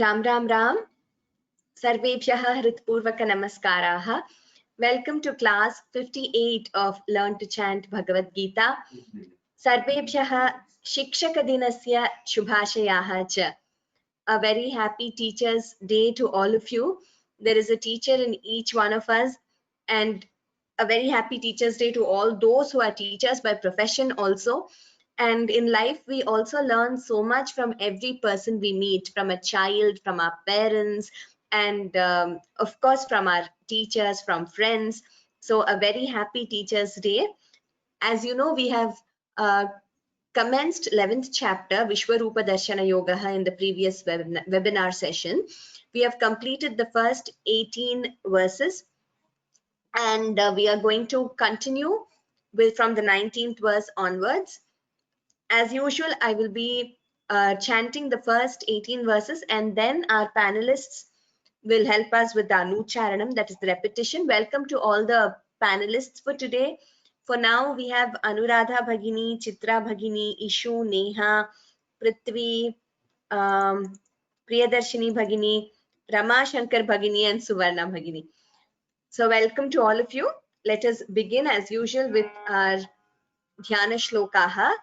Ram Ram Ram. Sarvebhyah Hritpurvaka Namaskaraha. Welcome to class 58 of Learn to Chant Bhagavad Gita. Sarvebhyah Shikshakadinasya Shubhashayaha cha. A very happy Teachers' Day to all of you. There is a teacher in each one of us, and a very happy Teachers' Day to all those who are teachers by profession also. And in life, we also learn so much from every person we meet, from a child, from our parents, and of course, from our teachers, from friends. So, a very happy Teachers' Day. As you know, we have commenced 11th chapter, Vishwarupa Darshana Yoga, in the previous webinar session. We have completed the first 18 verses, and we are going to continue from the 19th verse onwards. As usual, I will be chanting the first 18 verses, and then our panelists will help us with the Anucharanam, that is the repetition. Welcome to all the panelists for today. For now, we have Anuradha Bhagini, Chitra Bhagini, Ishu, Neha, Prithvi, Priyadarshini Bhagini, Rama Shankar Bhagini, and Suvarna Bhagini. So welcome to all of you. Let us begin as usual with our Dhyana Shlokaha.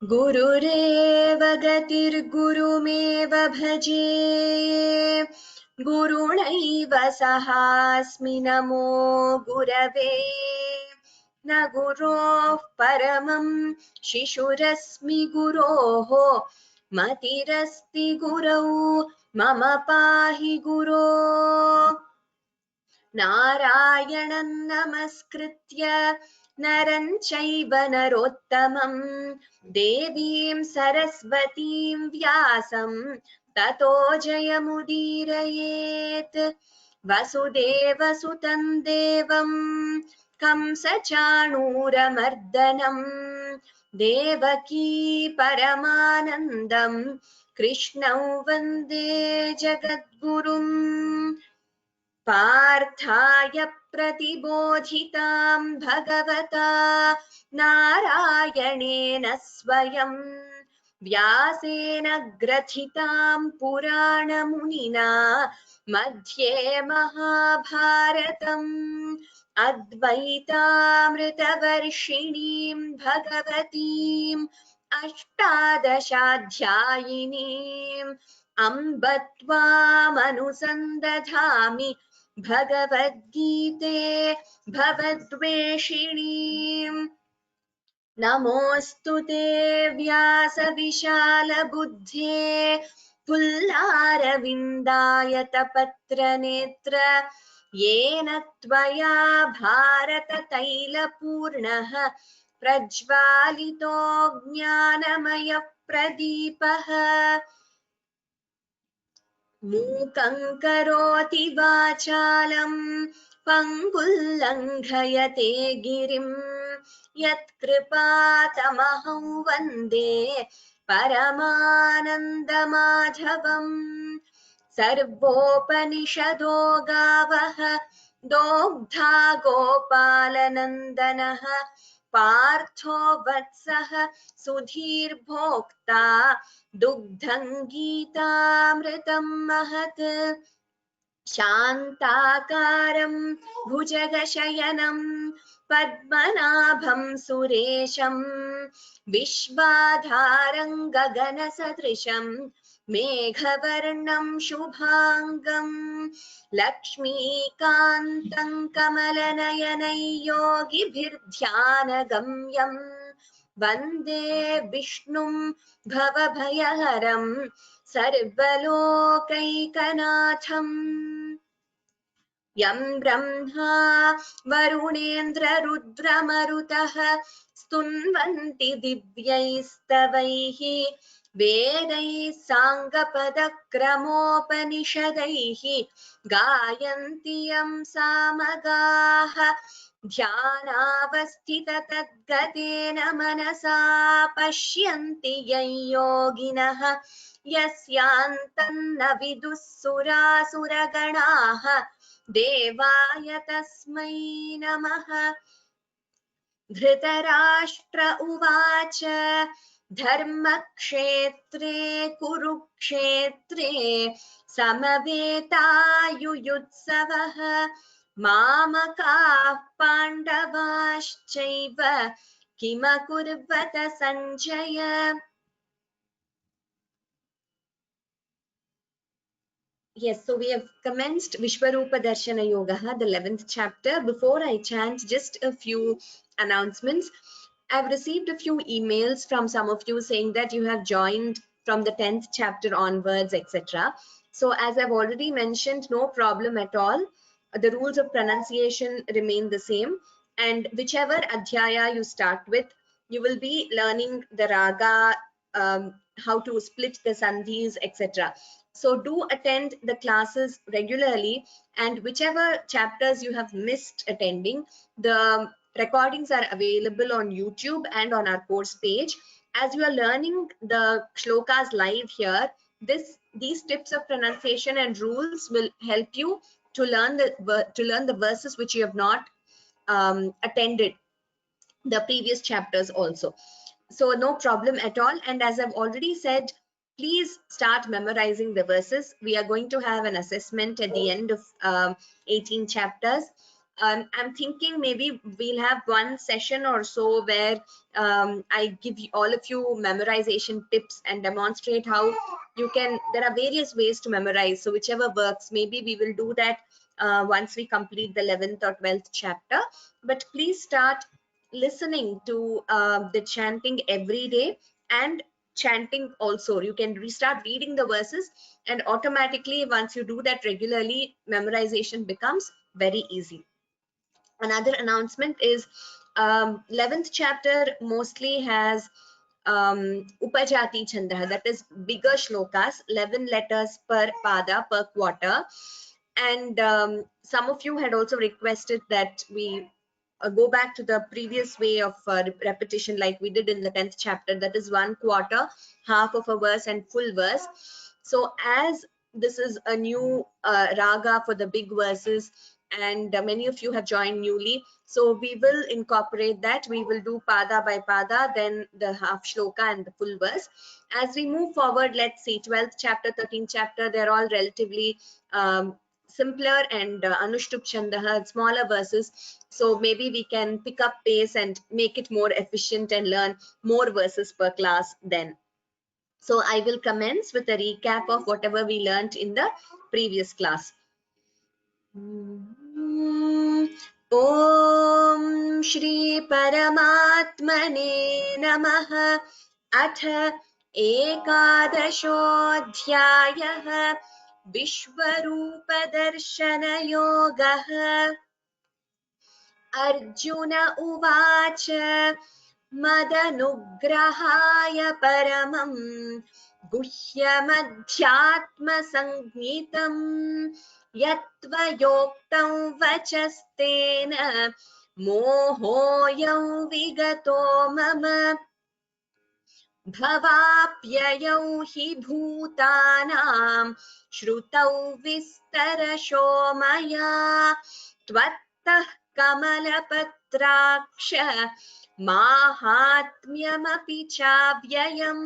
गुरुरेव गतिर्गुरुमेव भजे गुरुणैव सहास्मि नमो गुरवे न गुरोः परमं शिशुरस्मि गुरोः मतिरस्ति गुरौ मम पाहि गुरो नारायणं नमस्कृत्य नरं चैव नरोत्तमं देवीं सरस्वतीं व्यासं ततो जयमुदीरयेत् वसुदेवसुतं देवं कंसचाणूरमर्दनं देवकी परमानन्दं कृष्णं वन्दे जगद्गुरुम् पार्थाय प्रतिबोधितां भगवता नारायणेन स्वयं व्यासेन ग्रथितां पुराणमुनिना मध्ये महाभारतम् अद्वैतामृतवर्षिणीं भगवतीम् अष्टादशाध्यायिनीम् अम्ब त्वामनुसन्दधामि भगवद्गीते भवद्वेषिणीम् नमोऽस्तु ते व्यासविशालबुद्धे पुल्लारविन्दायतपत्रनेत्र येन त्वया भारततैलपूर्णः प्रज्वालितो ज्ञानमयः प्रदीपः मूकं करोति वाचालं पङ्गुल्लङ्घयते गिरिं यत्कृपातमहं वन्दे परमानन्दमाधवम् सर्वोपनिषदो गावः दोग्धा गोपालनन्दनः पार्थो वत्सः सुधीर्भोक्ता दुग्धं गीतामृतं महत् शान्ताकारं भुजगशयनं पद्मनाभं सुरेशं विश्वाधारं गगनसदृशं मेघवर्णं शुभाङ्गं लक्ष्मीकान्तं कमलनयनं योगिभिर्ध्यानगम्यं वन्दे विष्णुं भवभयहरं सर्वलोकैकनाथम् यं ब्रह्मा वरुणेन्द्ररुद्रमरुतः स्तुन्वन्ति दिव्यैस्तवैः वेदैः साङ्गपदक्रमोपनिषदैः गायन्ति यं सामगाः ध्यानावस्थिततद्गतेन मनसा पश्यन्ति यं योगिनः यस्यान्तन्न विदुः सुरासुरगणाः देवाय तस्मै नमः धृतराष्ट्र उवाच धर्मक्षेत्रे कुरुक्षेत्रे समवेतायुयुत्सवः मामकाः पाण्डवाश्चैव किमकुर्वत Sanjay? Yes, so we have commenced Vishwarupa Darshana Yoga, the 11th chapter. Before I chant, just a few announcements. I've received a few emails from some of you saying that you have joined from the 10th chapter onwards, etc. So as I've already mentioned, no problem at all. The rules of pronunciation remain the same. And whichever adhyaya you start with, you will be learning the raga, how to split the sandhis, etc. So do attend the classes regularly, and whichever chapters you have missed attending, the recordings are available on YouTube and on our course page. As you are learning the shlokas live here, these tips of pronunciation and rules will help you to learn the verses which you have not attended the previous chapters also. So no problem at all. And as I've already said, please start memorizing the verses. We are going to have an assessment at the end of 18 chapters. I'm thinking maybe we'll have one session or so where I give you, all of you, memorization tips and demonstrate how you can, there are various ways to memorize. So whichever works, maybe we will do that once we complete the 11th or 12th chapter. But please start listening to the chanting every day, and chanting also. You can restart reading the verses, and automatically once you do that regularly, memorization becomes very easy. Another announcement is 11th chapter mostly has upajati chanda, that is bigger shlokas, 11 letters per pada, per quarter. And some of you had also requested that we go back to the previous way of repetition like we did in the 10th chapter, that is 1 quarter, half of a verse and full verse. So as this is a new raga for the big verses, and many of you have joined newly, so we will incorporate that. We will do pada by pada, then the half shloka and the full verse. As we move forward, let's see, 12th chapter, 13th chapter, they're all relatively simpler, and Anushtup Chandaha, smaller verses. So maybe we can pick up pace and make it more efficient and learn more verses per class then. So I will commence with a recap of whatever we learned in the previous class. Om Shri Paramatmane Namaha. Atha Ekadashodhyayah Vishwarupa Darshana Yogah. Arjuna Uvacha Madanugrahaya Paramam Guhyamadhyatma Sanghitam Yatva Yoktam Vachastena Mohoyam Vigato Mama Bhavapyayau hi bhutanam Shrutau vistarasho maya Tvattah Kamalapatraksha Mahatmyamapi chavyayam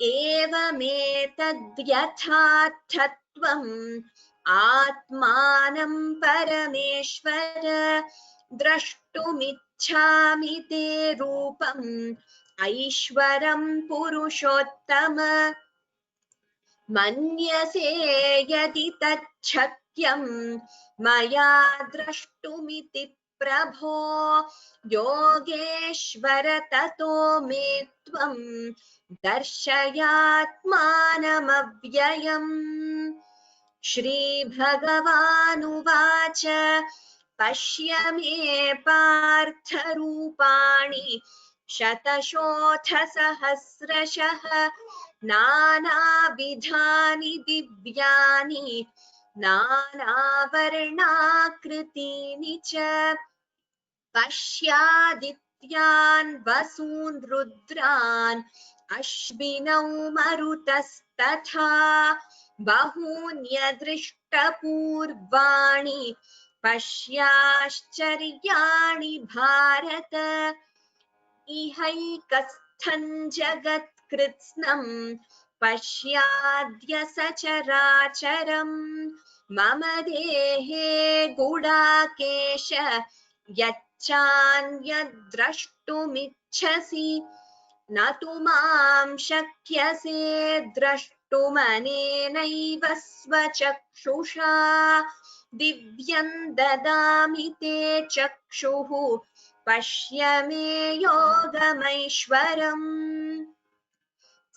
Evametadhyathatvam Atmanam Parameshvara Drashtumichhami te rupam Aishwaram Purushottama Manyase yadi tacchakyam Maya drashtumiti prabho Yogeshvara tato me tvam Darshayatmanamavyayam. Shri Bhagavanuvacha Pashya me partha rupani Shatashodha sahasrashah Nana vidhani divyani Nana varnakritini cha Pashyadityan vasun rudran Ashvinau marutastatha Bahunya drishta purvani पश्याश्चर्याणि भारत इहैकस्थं जगत्कृत्स्नं पश्याद्य सचराचरम् मम देहे गुडाकेश यच्चान्यद्द्रष्टुमिच्छसि न तु मां शक्यसे द्रष्टुमनेनैव स्वचक्षुषा दिव्यं ददामि ते चक्षुः पश्य मे योगमैश्वरम्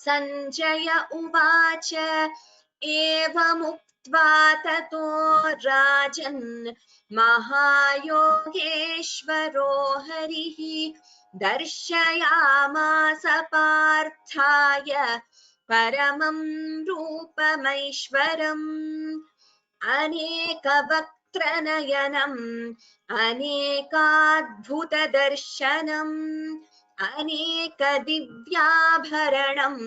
सञ्जय उवाच एवमुक्त्वा ततो राजन् महायोगेश्वरो हरिः दर्शयामास पार्थाय परमं रूपमैश्वरम् अनेकवक्त्रनयनम् अनेकाद्भुतदर्शनम् अनेकदिव्याभरणम्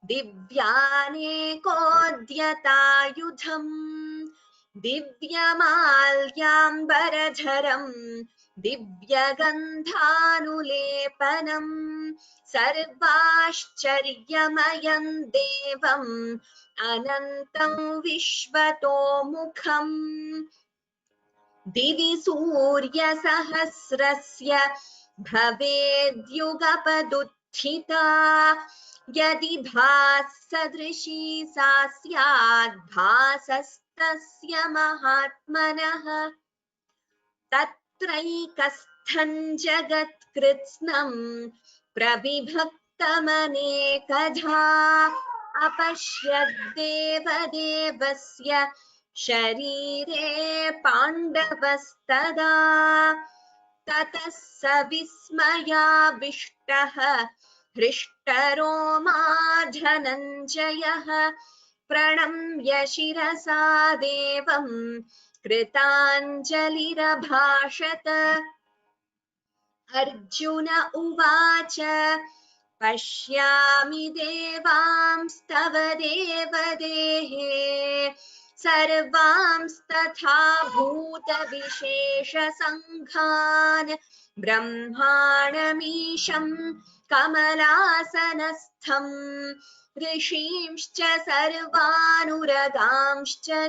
दिव्यानेकोद्यतायुधम् दिव्यमाल्याम्बरधरम् दिव्यगन्धानुलेपनम् सर्वाश्चर्यमयं देवम् अनन्तं विश्वतोमुखम् दिवि सूर्यसहस्रस्य भवेद्युगपदुत्थिता यदि भाससदृशी सा स्यात् भासस्तस्य महात्मनः तत्रैकस्थं जगत्कृत्स्नं प्रविभक्तमनेकधा अपश्यद्देवदेवस्य शरीरे पाण्डवस्तदा ततः स विस्मयाविष्टः हृष्टरोमा धनञ्जयः प्रणम्य शिरसा देवं कृताञ्जलिरभाषत अर्जुन उवाच पश्यामि देवांस्तव देवदेहे सर्वांस्तथा भूतविशेषसङ्घान् ब्रह्माणमीशं कमलासनस्थं ऋषींश्च सर्वानुरगांश्च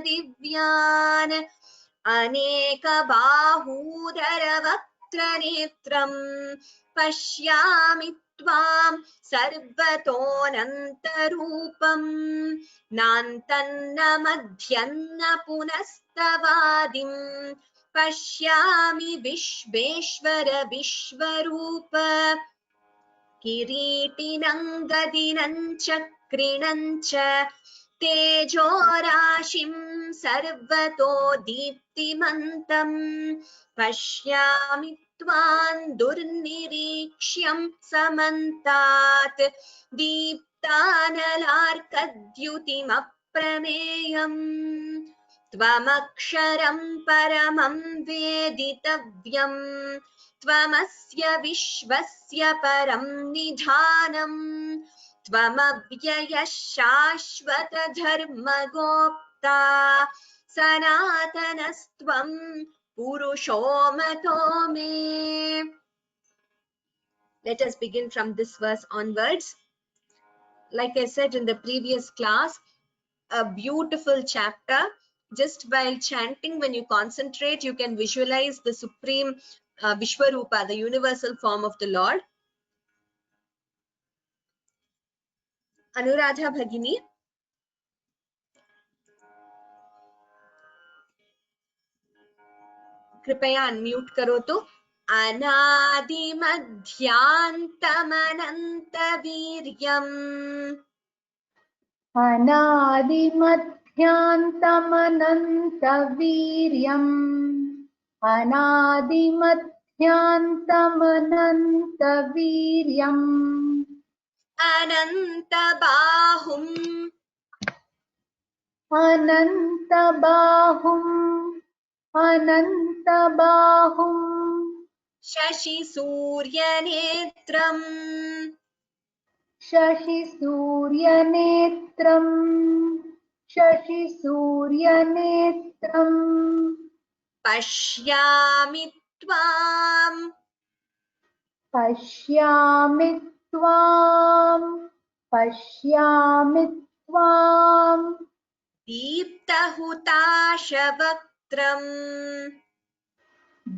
दिव्यान् अनेकबाहूदरवक्त्रनेत्रं पश्यामि त्वां सर्वतोऽनन्तरूपं नान्तन्न मध्यन्न पुनस्तवादिं पश्यामि विश्वेश्वर विश्वरूप किरीटिनं गदिनं चक्रिणं च तेजोराशिं सर्वतो दीप्तिमन्तं पश्यामि त्वां दुर्निरीक्ष्यं समन्तात् दीप्तानलार्कद्युतिमप्रमेयम् त्वमक्षरं परमं वेदितव्यं त्वमस्य विश्वस्य परं निधानम् त्वमव्ययः शाश्वत धर्मगोप्ता सनातनस्त्वं पुरुषो मतो मे. Let us begin from this verse onwards. Like I said in the previous class, a beautiful chapter. Just while chanting, when you concentrate, you can visualize the supreme Vishwarupa, the universal form of the Lord. Anuradha Bhagini. कृपया unmute करो तो. अनादिमध्यान्तमनन्तवीर्यम् अनादिमध्यान्तमनन्तवीर्यम् अनादिमध्यान्तमनन्तवीर्यम् अनन्तबाहुम् अनन्तबाहुम् शशिसूर्यनेत्रम् शशिसूर्यनेत्रम्, Pashyami tvam. पश्यामि त्वाम् पश्यामि त्वाम् दीप्तहुताशवक्त्रम्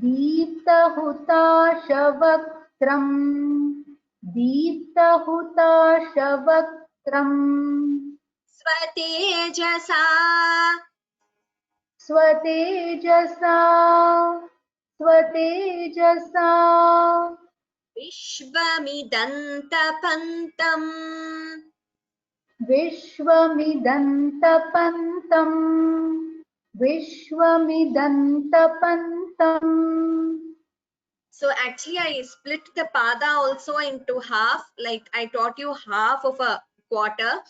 दीप्तहुताशवक्त्रम् दीप्तहुताशवक्त्रम् स्वतेजसा स्वतेजसा स्वतेजसा विश्वमिदन्तपन्तम् विश्वमिदन्तपन्तम् विश्वमिदन्तपन्तम् So actually I split the pada also into half, like I taught you half of a quarter,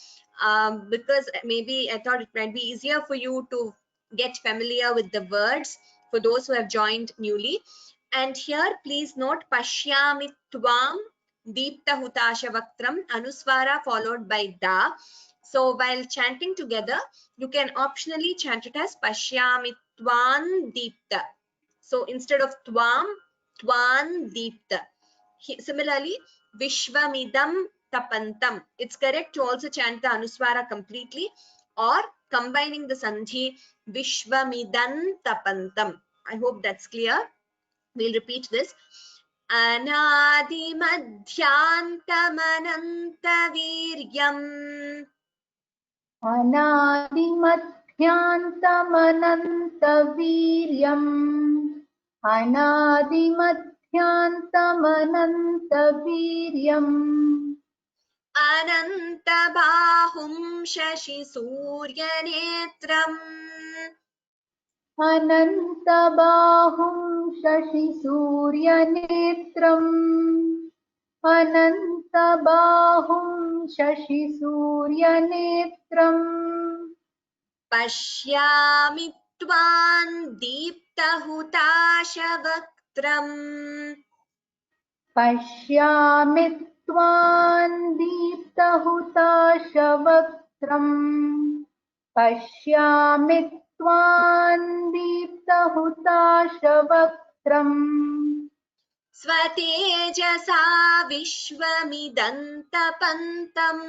because maybe I thought it might be easier for you to get familiar with the words for those who have joined newly. And here please note pashyami tvam deepta hutasha vaktram, anuswara followed by da. So while chanting together, you can optionally chant it as pashyami tvan deepta. So instead of tvam, tvan deepta. Similarly, vishvamidam tapantam. It's correct to also chant the anuswara completely or combining the sandhi vishvamidan tapantam. I hope that's clear. We'll repeat this. Anadi madhyantamananta viryam. अनादिमध्यान्तमनन्तवीर्यम् अनादिमध्यान्तमनन्तवीर्यम् अनन्तबाहुं शशिसूर्यनेत्रम् अनन्तबाहुं शशिसूर्यनेत्रम् अनन्तबाहुं शशिसूर्यनेत्रम् पश्यामि त्वां दीप्तहुताशवक्त्रम् पश्यामि त्वां दीप्तहुताशवक्त्रम् पश्यामि त्वां दीप्तहुताशवक्त्रम् स्वतेजसा विश्वमिदन्तपन्तम्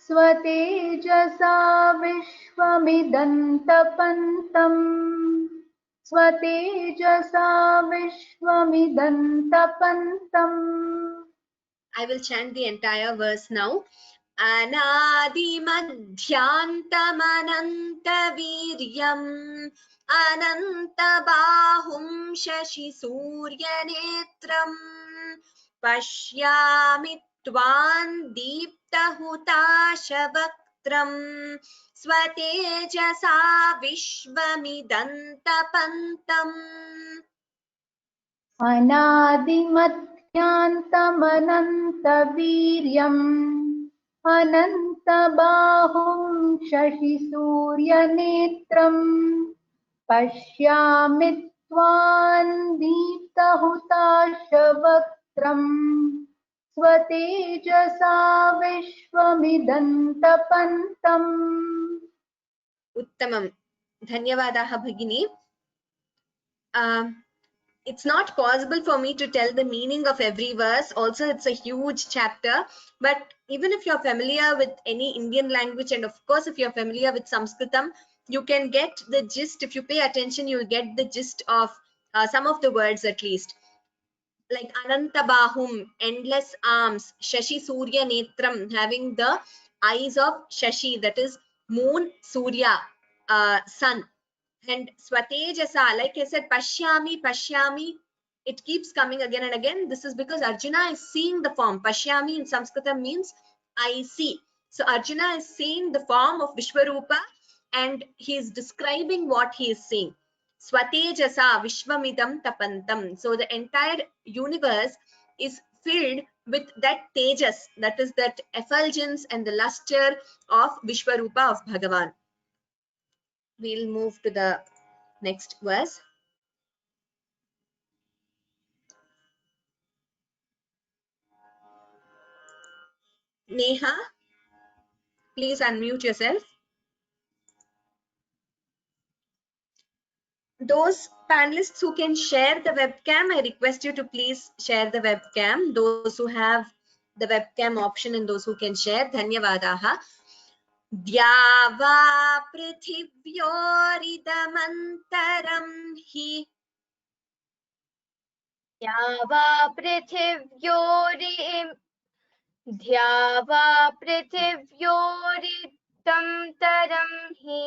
स्वतेजसा विश्वमिदन्तपन्तम् स्वतेजसा विश्वमिदन्तपन्तम् I will chant the entire verse now. Anadimadhyantamanantaviryam anantabahum shashisuryanetram pashyami tvan deeptahutashavakram swatejasa vishvamidantapantam. अनादिमध्यान्तमनन्तवीर्यम् अनन्तबाहुं शशिसूर्यनेत्रम् पश्यामि त्वां दीप्तहुताशवक्त्रम् स्वतेजसा विश्वमिदन्तपन्तम् Uttamam. Dhanyavadaha Bhagini. It's not possible for me to tell the meaning of every verse. Also, it's a huge chapter. But even if you're familiar with any Indian language, and of course, if you're familiar with Sanskritam, you can get the gist. If you pay attention, you'll get the gist of some of the words at least. Like Anantabahum, endless arms, Shashi Surya Netram, having the eyes of Shashi, that is moon, Surya, sun. And Swatejasa, like I said, Pashyami, Pashyami, it keeps coming again and again. This is because Arjuna is seeing the form. Pashyami in Sanskrit means I see. So Arjuna is seeing the form of Vishwarupa and he is describing what he is seeing. Swatejasa Vishwamidam Tapantam. So the entire universe is filled with that tejas, that is that effulgence and the luster of Vishwarupa of Bhagavan. We'll move to the next verse. Neha, please unmute yourself. those panelists who can share the webcam, I request you to please share the webcam. Those who have the webcam option and those who can share, dhanyavadaha. Dhyava prithivyoridhamantaram hi. द्यावा पृथिव्योरिदं तरं हि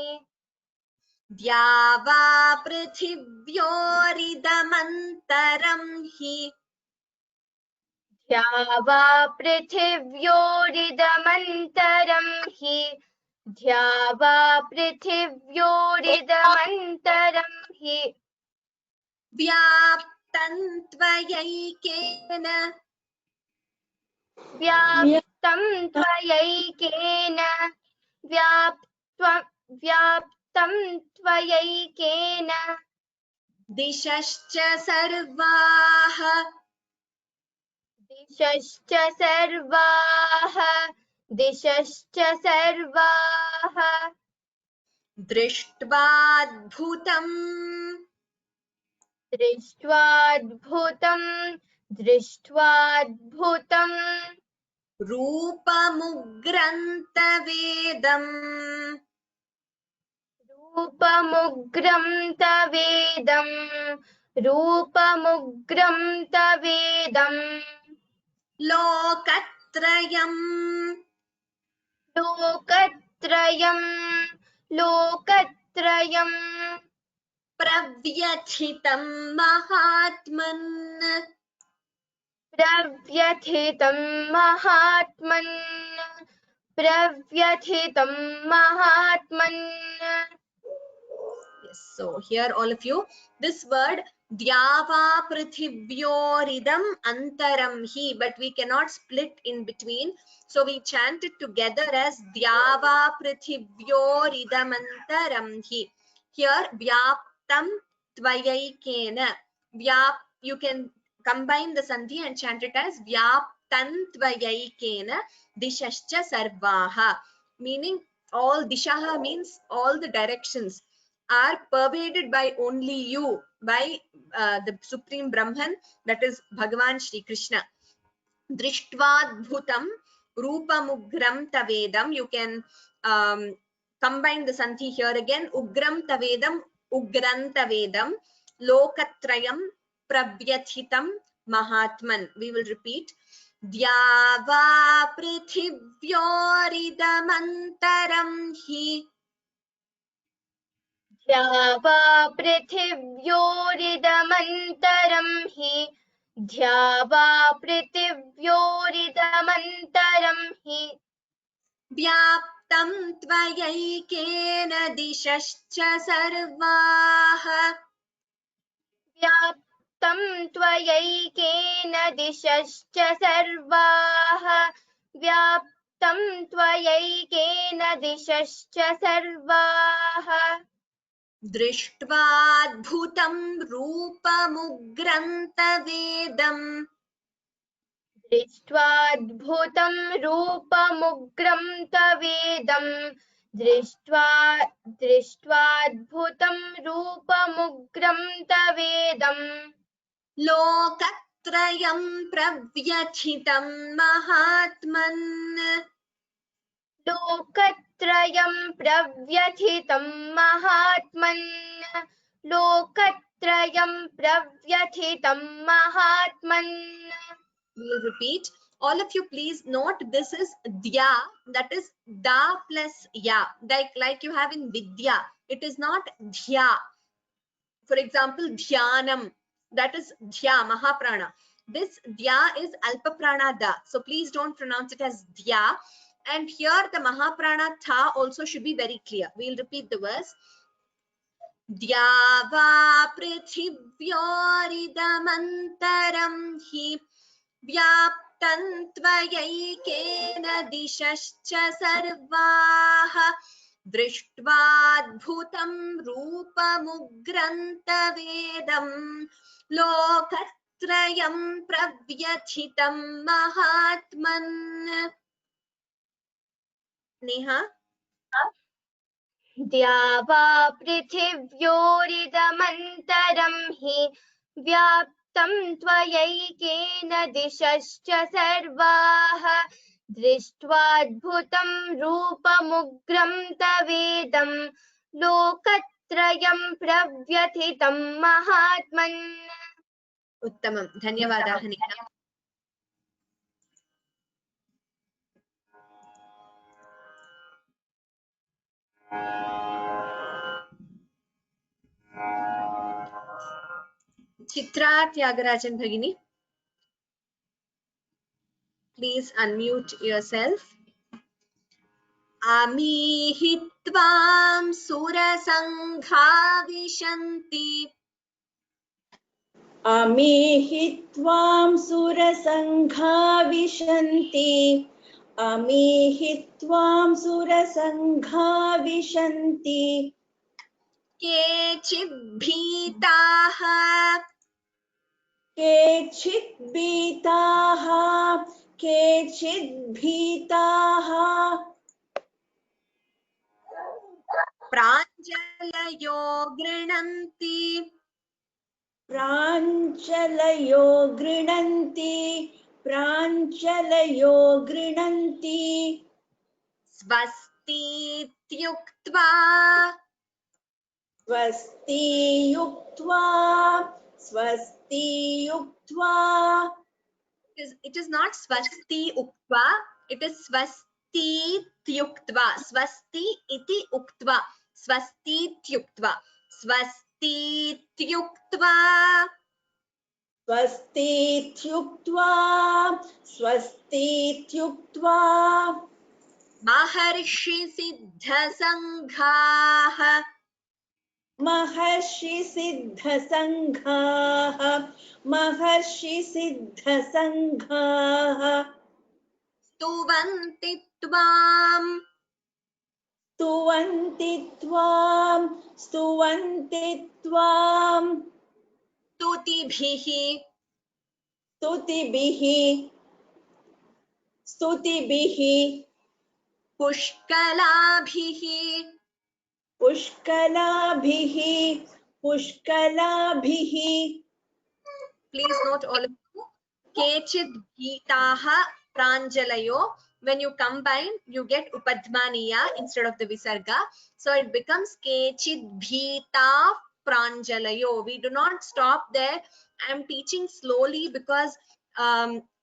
द्यावा पृथिव्योरिदमन्तरं हि. द्यावा पृथिव्योरिदमन्तरं हि द्यावा पृथिव्योरिदमन्तरं हि व्याप्तं त्वयैकेन व्याप्तं त्वयैकेन व्याप्तं त्वयैकेन दिशश्च सर्वाः दिशश्च सर्वाः दृष्ट्वाद्भुतम् दृष्ट्वाद्भुतं रूपमुग्रन्तवेदम् रूपमुग्रं तवेदं लोकत्रयं प्रव्यथितं महात्मन् प्रव्यथितं महात्मन् Yes, so here all of you, this word Dhyava prithivyoridam antaram hi, but we cannot split in between, so we chant it together as Dhyava prithivyoridam antaram hi. Here vyaptam tvayaikena, you can combine the sandhi and chant it as vyaptan tvayaikena dishascha sarvaha, meaning all dishaha means all the directions are pervaded by only you, by the supreme Brahman, that is Bhagavan Shri Krishna. Drishtvaadbhutam rupamugram tavedam, you can combine the sandhi here again, ugram tavedam ugrantavedam lokatrayam pravyathitam mahatman. We will repeat. Dhyava prithivyoridhamantaram hi द्यावा पृथिव्योरिदमन्तरं हि द्यावा पृथिव्योरिदमन्तरं हि व्याप्तं त्वयैकेन दिशश्च सर्वाः व्याप्तं त्वयैकेन दिशश्च सर्वाः व्याप्तं त्वयैकेन दिशश्च सर्वाः दृष्ट्वाद्भुतं रूपमुग्रन्तवेदम् दृष्ट्वाद्भुतं रूपमुग्रं तवेदं दृष्ट्वाद्भुतं रूपमुग्रं तवेदं लोकत्रयं प्रव्यथितं महात्मन् लोकत्रयं प्रव्यथितं महात्मन् लोकत्रयं प्रव्यथितं महात्मन्. We will repeat. All of you please note, this is Dhya, that is Da plus Ya, like you have in Vidya. It is not Dhya. For example, Dhyanam, that is Dhya, Mahaprana. This Dhya is Alpaprana Da. So please don't pronounce it as Dhya. And here the Mahaprana Tha also should be very clear. We'll repeat the verse. Dhyava prithivyoridhamantaram hi व्याप्तं त्वयैकेन दिशश्च सर्वाः दृष्ट्वाद्भुतं रूपमुग्रन्तवेदं लोकत्रयं प्रव्यथितं महात्मन्. Neha? द्यावा पृथिव्योरिदमन्तरं हि व्याप्तं त्वयैकेन दिशश्च सर्वाः दृष्ट्वाद्भुतं रूपमुग्रं तवेदं लोकत्रयं प्रव्यथितं महात्मन्। उत्तमं, धन्यवादाः नीता। चित्रा त्यागराजन भगिनी, please unmute yourself. अमीहि त्वां सुरसङ्घा विशन्ति अमीहि त्वां सुरसङ्घा विशन्ति अमीहि त्वां सुरसङ्घा विशन्ति केचित् भीताः केचित् भीताः प्राञ्जलयो गृह्णन्ति स्वस्तीत्युक्त्वा स्वस्तियुक्त्वा it is not swasti uktva, it is swastitयुक्त्वा, swasti iti uktva, swastitयुक्त्वा, swastitयुक्त्वा महर्षि सिद्धसङ्घाः स्तुवन्ति त्वां स्तुतिभिः पुष्कलाभिः Please note all of you. Kechid bhitaha pranjalayo. When you combine, you get upadhmaniya instead of the visarga. So it becomes kechid bhita pranjalayo. We do not stop there. I am teaching slowly because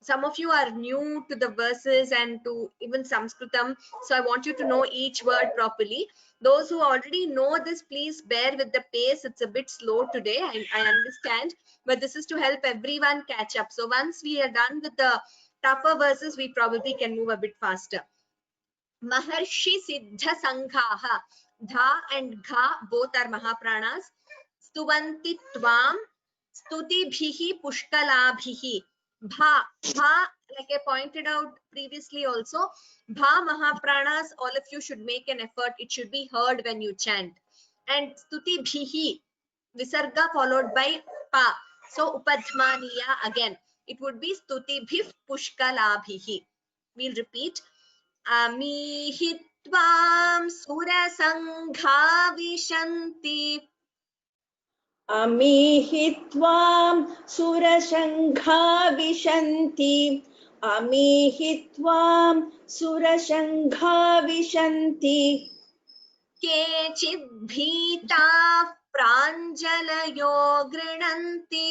some of you are new to the verses and to even Sanskritam. So I want you to know each word properly. Those who already know this, please bear with the pace. It's a bit slow today. I understand. But this is to help everyone catch up. So once we are done with the tougher verses, we probably can move a bit faster. Maharshi Siddha Sanghaha. Dha and Gha both are Mahapranas. Stuvanti Tvam. Stuti Bhihi Pushkalabhihi. Bha. Bha, like I pointed out previously also, Bha Mahapranas, all of you should make an effort. It should be heard when you chant. And Stuti Bhihi, Visarga followed by Pa. So Upadhmaniya again. It would be Stuti Bhif Pushkalabhihi. We'll repeat. Amihi Tvam Surasangha Vishanti. अमीहि त्वां सुरसङ्घा विशन्ति केचित् भीताः प्राञ्जलयो गृह्णन्ति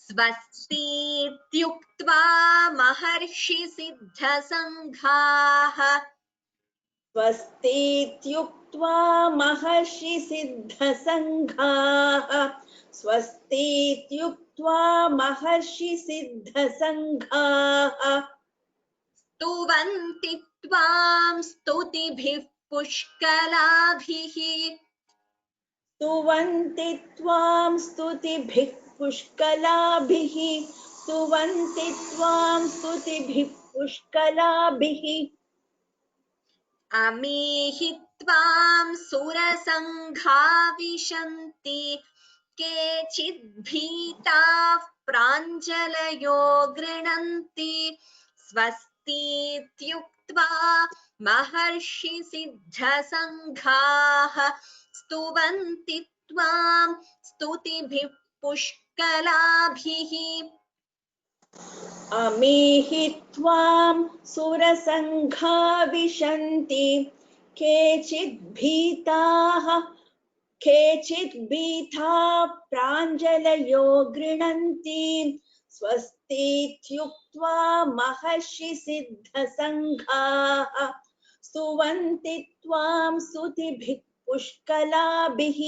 स्वस्तीत्युक्त्वा महर्षि सिद्धसङ्घाः स्तुवन्ति त्वां स्तुतिभिः पुष्कलाभिः अमीहि त्वां सुरसङ्घा विशन्ति केचिद् भीताः प्राञ्जलयो गृह्णन्ति स्वस्तीत्युक्त्वा महर्षि सिद्धसङ्घाः स्तुवन्ति त्वां स्तुतिभिः पुष्कलाभिः अमीहि त्वां सुरसङ्घा विशन्ति केचिद् भीता प्राञ्जलयो गृह्णन्ति स्वस्तीत्युक्त्वा महर्षि सिद्धसङ्घाः स्तुवन्ति त्वां स्तुतिभिः पुष्कलाभिः.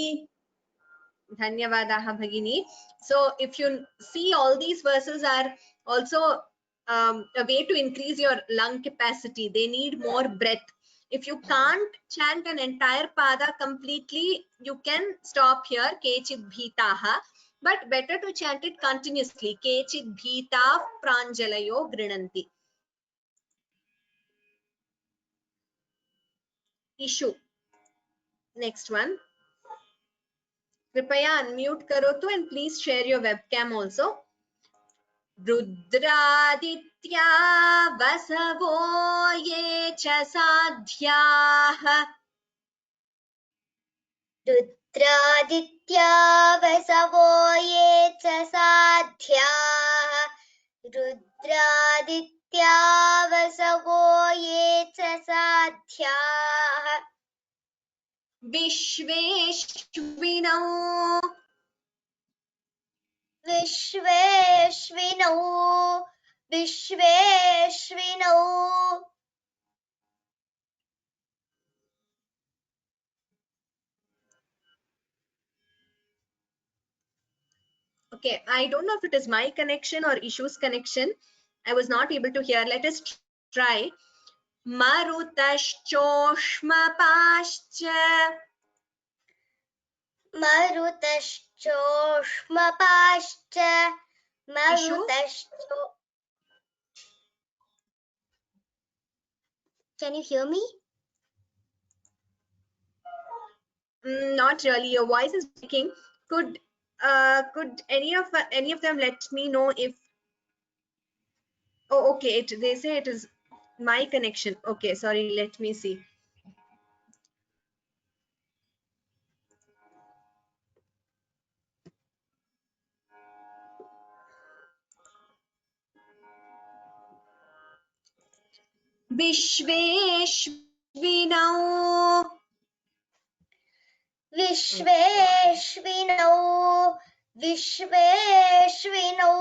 Dhanyavadaha Bhagini. So if you see, all these verses are also a way to increase your lung capacity. They need more breath. If you can't chant an entire pada completely, you can stop here, Kechid Bhitaha. But better to chant it continuously. Kechid Bhita Pranjalayo Grinanti. Issue. Next one. Kripaya unmute karo to and please share your webcam also. रुद्रादित्या वसवो ये च साध्याः रुद्रादित्या वसवो ये च साध्याः रुद्रादित्या वसवो ये च साध्याः विश्वेश्विनौ विश्वेश्विनौ Okay, I don't know if it is my connection or Ishu's connection. I was not able to hear. Let us try. Marutashchoshmapascha. मरुतश्चोष्मपाश्च मरुतश्चो. Can you hear me? Not really. Your voice is breaking. Could any of them let me know if? Oh, okay. They say it is my connection. Okay, sorry. Let me see. विश्वेश्विनौ विश्वेश्विनौ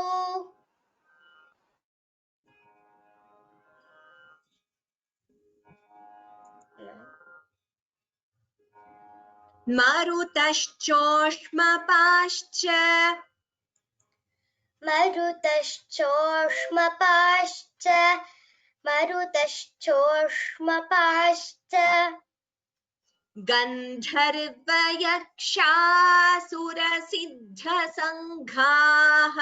मरुतश्चोष्मपाश्च मरुतश्चोष्मपाश्च गन्धर्वयक्षासुरसिद्धसङ्घाः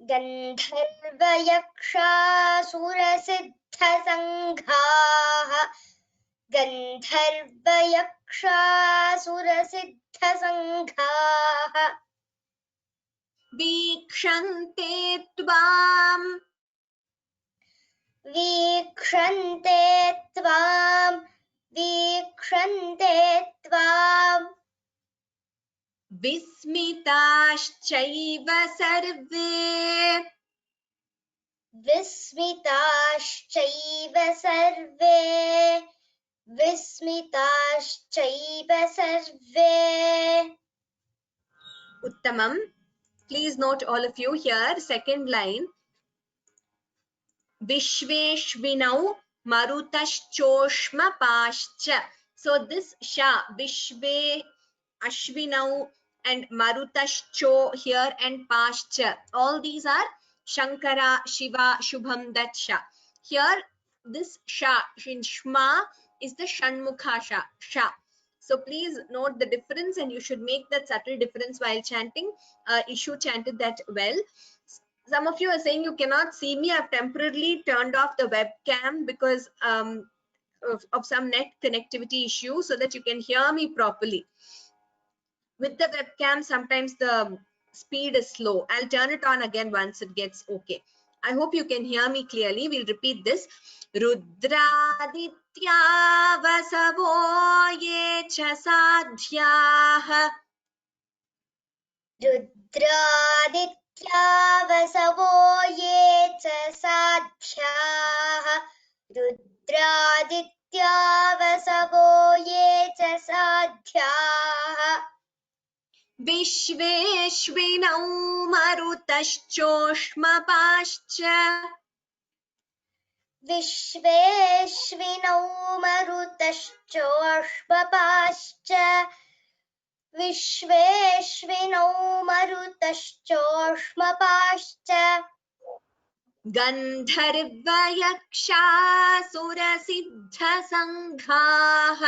गन्धर्वयक्षासुरसिद्धसङ्घाः वीक्षन्ते त्वाम् विस्मिताश्चैव सर्वे विस्मिताश्चैव सर्वे Uttamam. Please note, all of you here, second line. Vishveshvinau marutashchoshmapascha. So this sha, Vishve, Ashvinau and Marutashcho here and pascha. All these are Shankara, Shiva, Shubham, that sha. Here this sha, shma is the Shanmukha sha. So please note the difference and you should make that subtle difference while chanting. Ishu chanted that well. Some of you are saying you cannot see me. I've temporarily turned off the webcam because of some net connectivity issue, so that you can hear me properly. With the webcam, sometimes the speed is slow. I'll turn it on again once it gets okay. I hope you can hear me clearly. We'll repeat this. Rudraditya vasavo ye cha sadhyah. रुद्रादित्या वसवो ये च साध्याः रुद्रादित्या वसवो ये च साध्याः विश्वेश्विनौ मरुतश्चोष्मपाश्च विश्वेश्विनौ मरुतश्चोष्मपाश्च विश्वेश्विनौ मरुतश्चोष्मपाश्च गन्धर्वयक्षासुरसिद्धसङ्घाः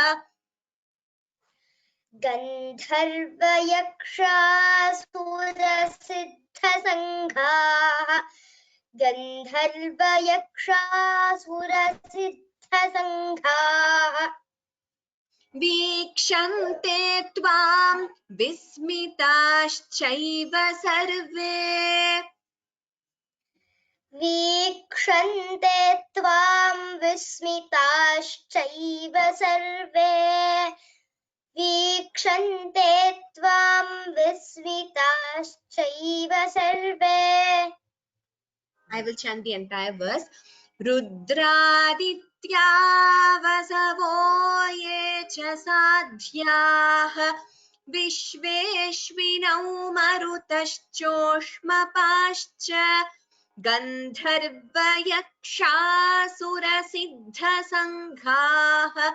गन्धर्वयक्षासुरसिद्धसङ्घाः गन्धर्वयक्षासुरसिद्धसङ्घाः वीक्षन्ते त्वां विस्मिताश्चैव सर्वे वीक्षन्ते त्वां विस्मिताश्चैव सर्वे वीक्षन्ते त्वां विस्मिताश्चैव सर्वे I will chant the entire verse. Rudraditya vasavo ye cha sadhyah Vishveshvinau marutashchoshmapascha Gandharvayakshasurasidhasanghah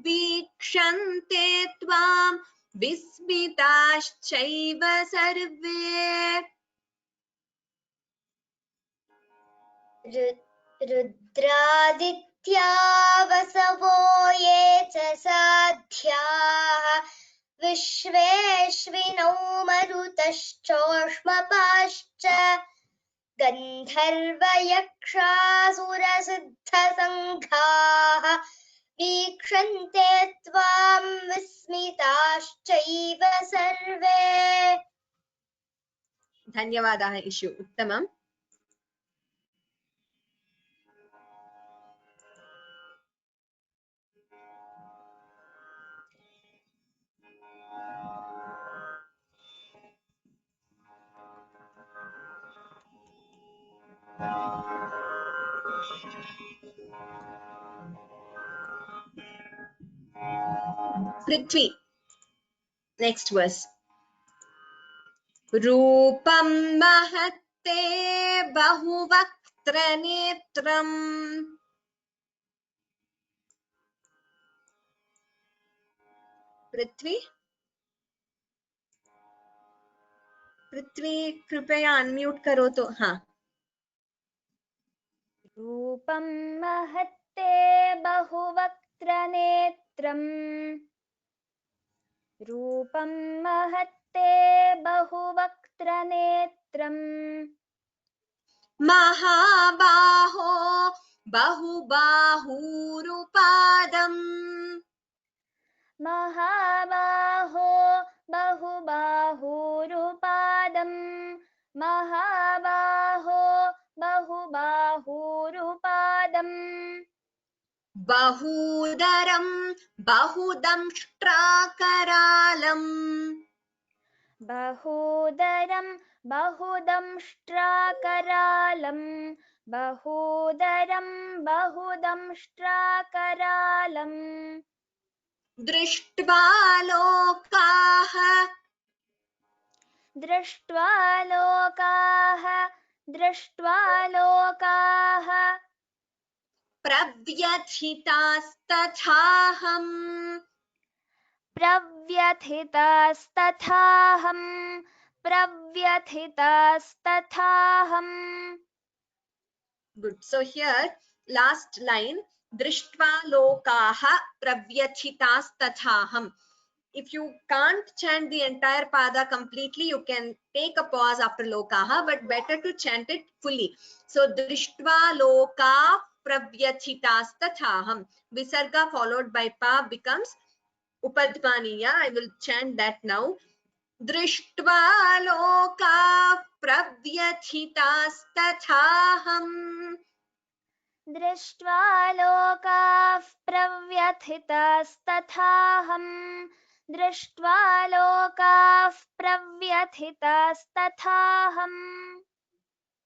Vikshante tvam vismitaschaiva sarve. रुद्रादित्या वसवो ये च साध्याः विश्वेश्विनौ मरुतश्चोष्मपाश्च गन्धर्वयक्षासुरसिद्धसङ्घाः वीक्षन्ते त्वां विस्मिताश्चैव सर्वे धन्यवादाः इषु उत्तमम्. Prithvi, next verse. Rupam mahatte bahuvaktra netram. Prithvi, कृपया unmute करो तो. हाँ. रूपं महत्ते बहुवक्त्रनेत्रम् रूपं महत्ते बहुवक्त्रनेत्रम् महाबाहो बहुबाहुरुपादम् महाबाहो बहुबाहुरुपादम् महाबाहो बहुबाहुरुपादम् बहूदरं बहुदंष्ट्राकरालम् बहूदरं बहुदंष्ट्राकरालं बहूदरं बहुदंष्ट्राकरालम् दृष्ट्वा लोकाः प्रव्यथितास्तथाहम् प्रव्यथितास्तथाहम् Good. So here last line, दृष्ट्वा लोकाः प्रव्यथितास्तथाहम्. if you can't chant the entire pada completely, you can take a pause after lokaha, but better to chant it fully. So drishtva loka pravyathitasthaham. Visarga followed by pa becomes upadmaniya. I will chant that now. Drishtva loka pravyathitasthaham. दृष्ट्वा लोकाः प्रव्यथितास्तथाहम् दृष्ट्वा लोकाः प्रव्यथितास्तथाहम्.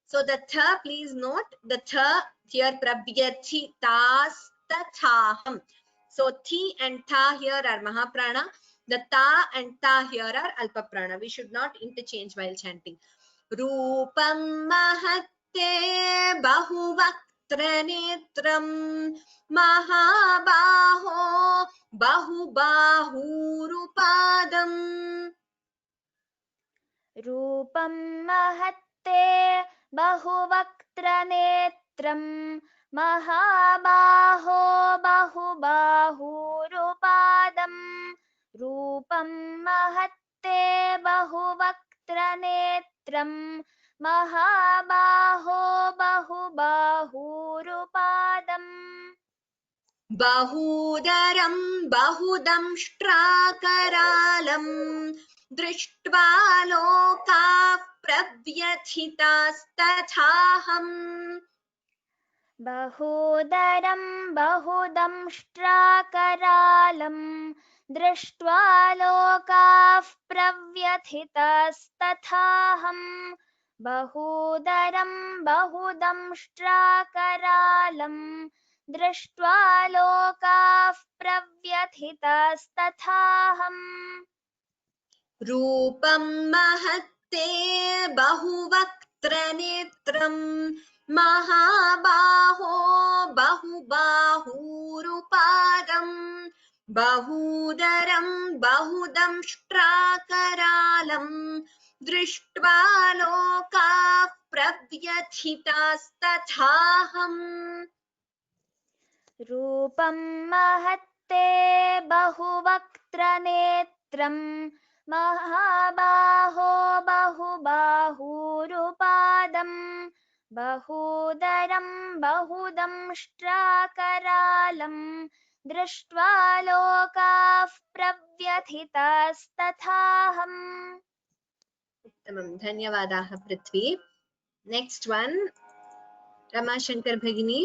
So the tha, please note the tha here pravyathitasthaham. So thi and tha here are mahaprana. The ta and ta here are alpaprana. We should not interchange while chanting. Rupam mahatte bahuvaktra netram mahabaho bahubahurupadam. रूपं महत्ते बहुवक्त्रनेत्रं महाबाहो बहुबाहुरुपादं रूपं महत्ते बहुवक्त्रनेत्रं महाबाहो बहुबाहुरुपादम्. Bahudaram bahudamshtrakaraalam drishtva loka pravyathitasthaham. बहूदरं बहुदंष्ट्राकरालं दृष्ट्वा लोकाः प्रव्यथितास्तथाहम् बहूदरं बहुदंष्ट्राकरालं दृष्ट्वा लोकाः प्रव्यथितास्तथाहम्. Rupam mahatte bahuvaktra netram mahabaho bahubahurupadam bahudaram bahudamshtrakaraalam drishtva loka pravyathitasthaham. रूपं महत्ते बहुवक्त्रनेत्रं महाबाहो बहुबाहुरुपादं बहूदरं बहुदंष्ट्राकरालं दृष्ट्वा लोकाः प्रव्यथितास्तथाहम्. उत्तमं, धन्यवादाः पृथ्वी. Next one, Rama Shankar Bhagini.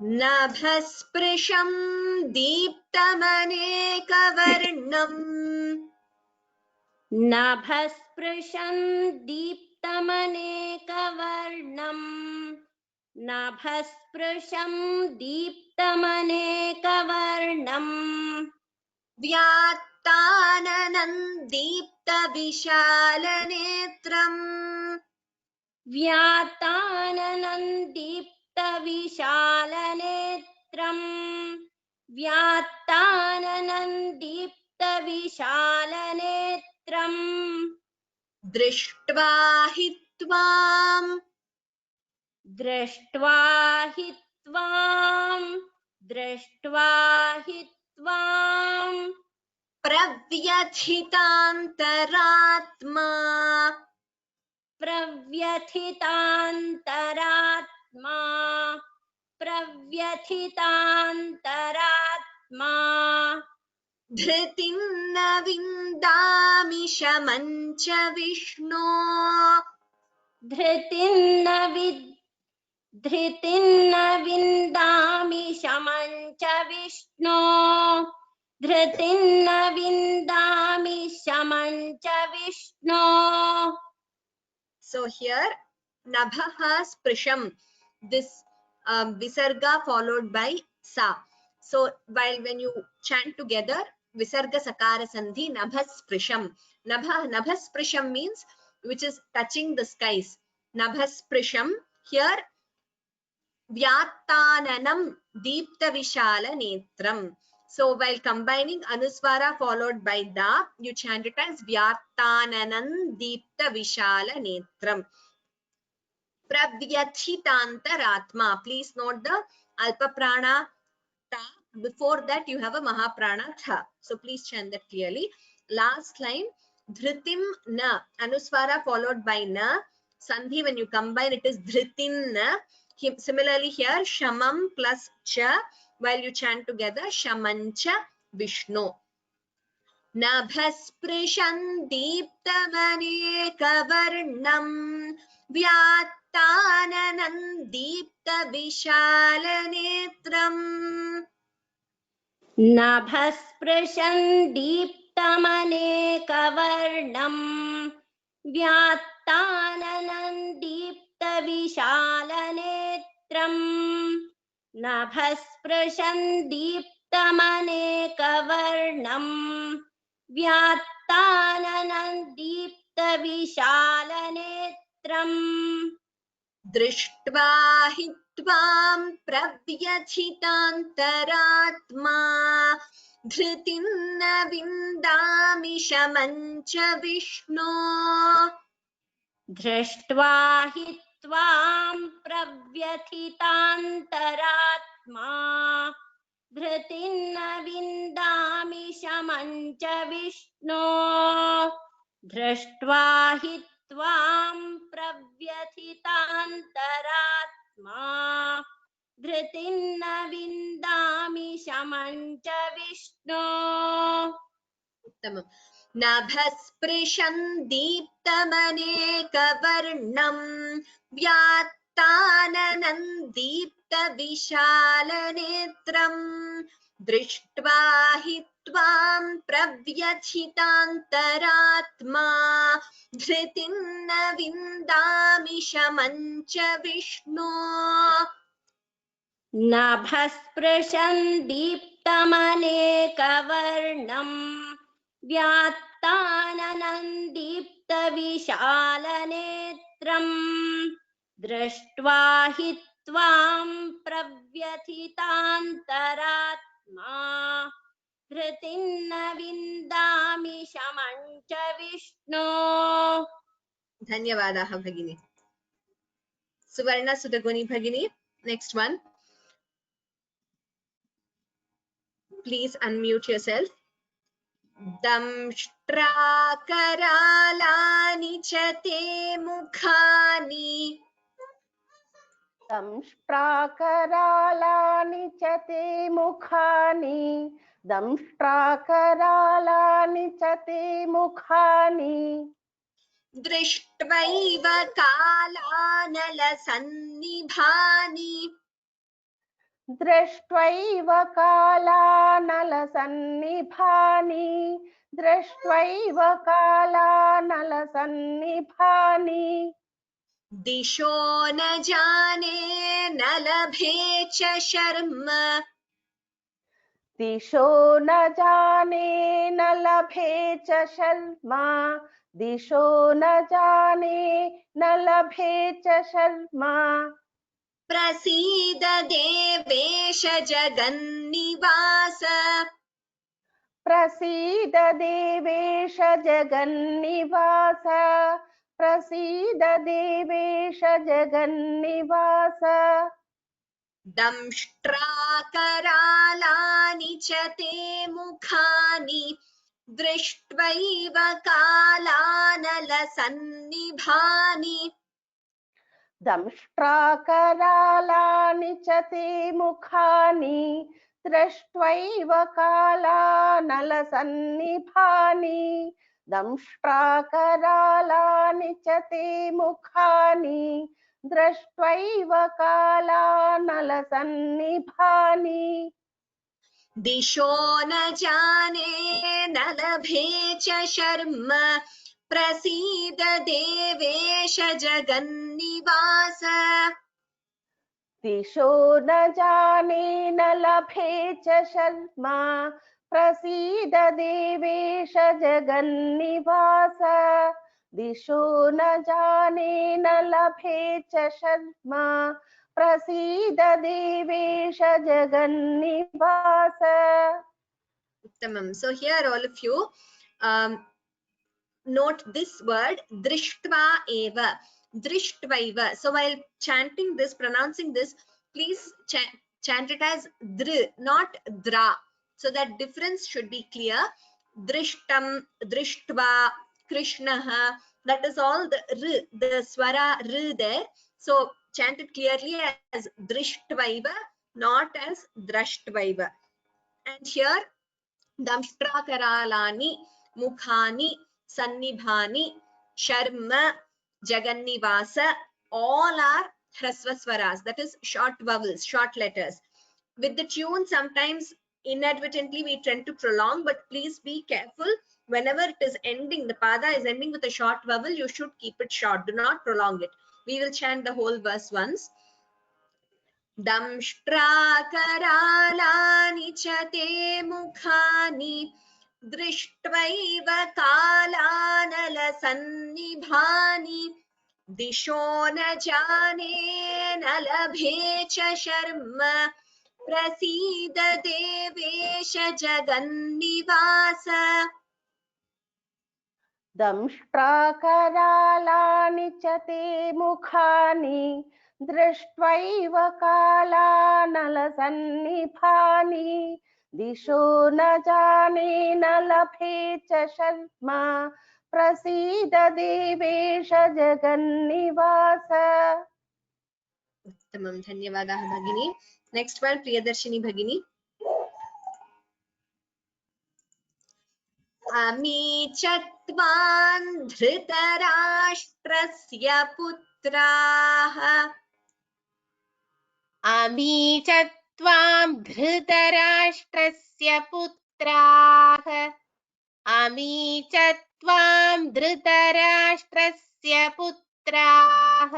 नभस्पृशं दीप्तमनेकवर्णम् नभस्पृशं दीप्तमनेकवर्णम् नभस्पृशं दीप्तमनेकवर्णम् व्यात्ताननं दीप्तविशालनेत्रम् व्यात्ताननं दीप्तविशालनेत्रम् व्यात्ताननं दीप्तविशालनेत्रम् दृष्ट्वा हि त्वाम् दृष्ट्वा हि त्वाम् प्रव्यथितान्तरात्मा धृतिं न विन्दामि शमं च विष्णो धृतिं न विन्दामि शमं च विष्णो धृतिं न विन्दामि शमं च विष्णो. So here nabha sprisham, this visarga followed by sa. So while when you chant together visarga sakara sandhi nabha sprisham. Nabha sprisham means which is touching the skies. Nabha sprisham, here vyattananam deepta vishala netram. So while combining anuswara followed by da, you chant it as vyattananam deepta vishala netram. Pravyathitantaratma. Please note the alpa prana before that you have a Mahaprana tha. So please chant that clearly. Last line, dhritim na, anuswara followed by na. Sandhi, when you combine, it is dhritin na. Similarly here, shamam plus cha, while you chant together, shamancha Vishnu. Nabhasprishan deeptamanekavarnam vyattananam deepta vishalanetram. नभस्पृशं दीप्तमनेकवर्णं व्यात्ताननं दीप्तविशालनेत्रम् नभस्पृशं दीप्तमनेकवर्णं व्यात्ताननं दीप्तविशालनेत्रम् दृष्ट्वा हि त्वां प्रव्यथितान्तरात्मा धृतिं न विन्दामि शमं च विष्णो. दृष्ट्वा हि त्वां प्रव्यथितान्तरात्मा धृतिं न विन्दामि शमं च विष्णो. दृष्ट्वा हि त्वां प्रव्यथितान्तरात्मा धृतिं न विन्दामि शमं च विष्णो. उत्तमम्. नभस्पृशं दीप्तमनेकवर्णं व्यात्ताननं दीप्तविशालनेत्रं दृष्ट्वा हि त्वां प्रव्यथितान्तरात्मा धृतिं न विन्दामि शमं च विष्णो. नभस्पृशं दीप्तमनेकवर्णं व्यात्ताननं दीप्तविशालनेत्रं दृष्ट्वा हि त्वां प्रव्यथितान्तरात्मा धृतिं न विन्दामि शमं च विष्णो. धन्यवादाः भगिनी. सुवर्णा सुदगुनी भगिनी, next one. Please unmute yourself. दंष्ट्राकरालानि च ते मुखानि दंष्ट्राकरालानि च ते मुखानि दंष्ट्राकरालानि च ते मुखानि दृष्ट्वैव कालानलसन्निभानि दृष्ट्वैव कालानलसन्निभानि दृष्ट्वैव कालानलसन्निभानि दिशो न जाने न लभे च शर्म दिशो न जाने न लभे च शर्मा दिशो न जाने न लभे च शर्मा प्रसीद देवेश जगन्निवास प्रसीद देवेश जगन्निवास प्रसीद देवेश जगन्निवास दंष्ट्राकरालानि च ते मुखानि दृष्ट्वैव कालानलसन्निभानि दंष्ट्राकरालानि च ते मुखानि दृष्ट्वैव कालानलसन्निभानि दंष्ट्राकरालानि च ते मुखानि दृष्ट्वैव कालानलसन्निभानि दिशो न जाने न लभे च शर्म प्रसीद देवेश जगन्निवास दिशो न जाने न लभे च शर्मा प्रसीद देवेश जगन्निवास दिशो न जाने न लभे च शर्मा प्रसीद देवेश जगन्निवास. Uttamam. So here all of you note this word drishtva eva, drishtva eva. So while chanting this, pronouncing this, please chant it as dr, not dra. So that difference should be clear. Drishtam, drishtva, Krishnaha, that is all the r, the swara r there. So chant it clearly as drishtva, not as drashtva. And here, damshtrakaralani, mukhani, sannibhani, sharma, jagannivasa, all are hrasva swaras, that is short vowels, short letters. With the tune, sometimes inadvertently we tend to prolong, but please be careful. Whenever it is ending, the pada is ending with a short vowel, you should keep it short. Do not prolong it. We will chant the whole verse once. Damshtrakaralani cha te mukhani drishtva kalanala sannibhani disho na jane na labhe cha sharma prasida devesha jagannivasa. दंष्ट्राकरालानि च ते मुखानि दृष्ट्वैव कालानलसन्निभानि दिशो न जाने न लभे च शर्मा प्रसीद देवेश जगन्निवास. उत्तमं, धन्यवादाः भगिनी. नेक्स्ट वन प्रियदर्शिनी भगिनी. अमी च त्वां धृतराष्ट्रस्य पुत्राः अमी च त्वां धृतराष्ट्रस्य पुत्राः अमी च त्वां धृतराष्ट्रस्य पुत्राः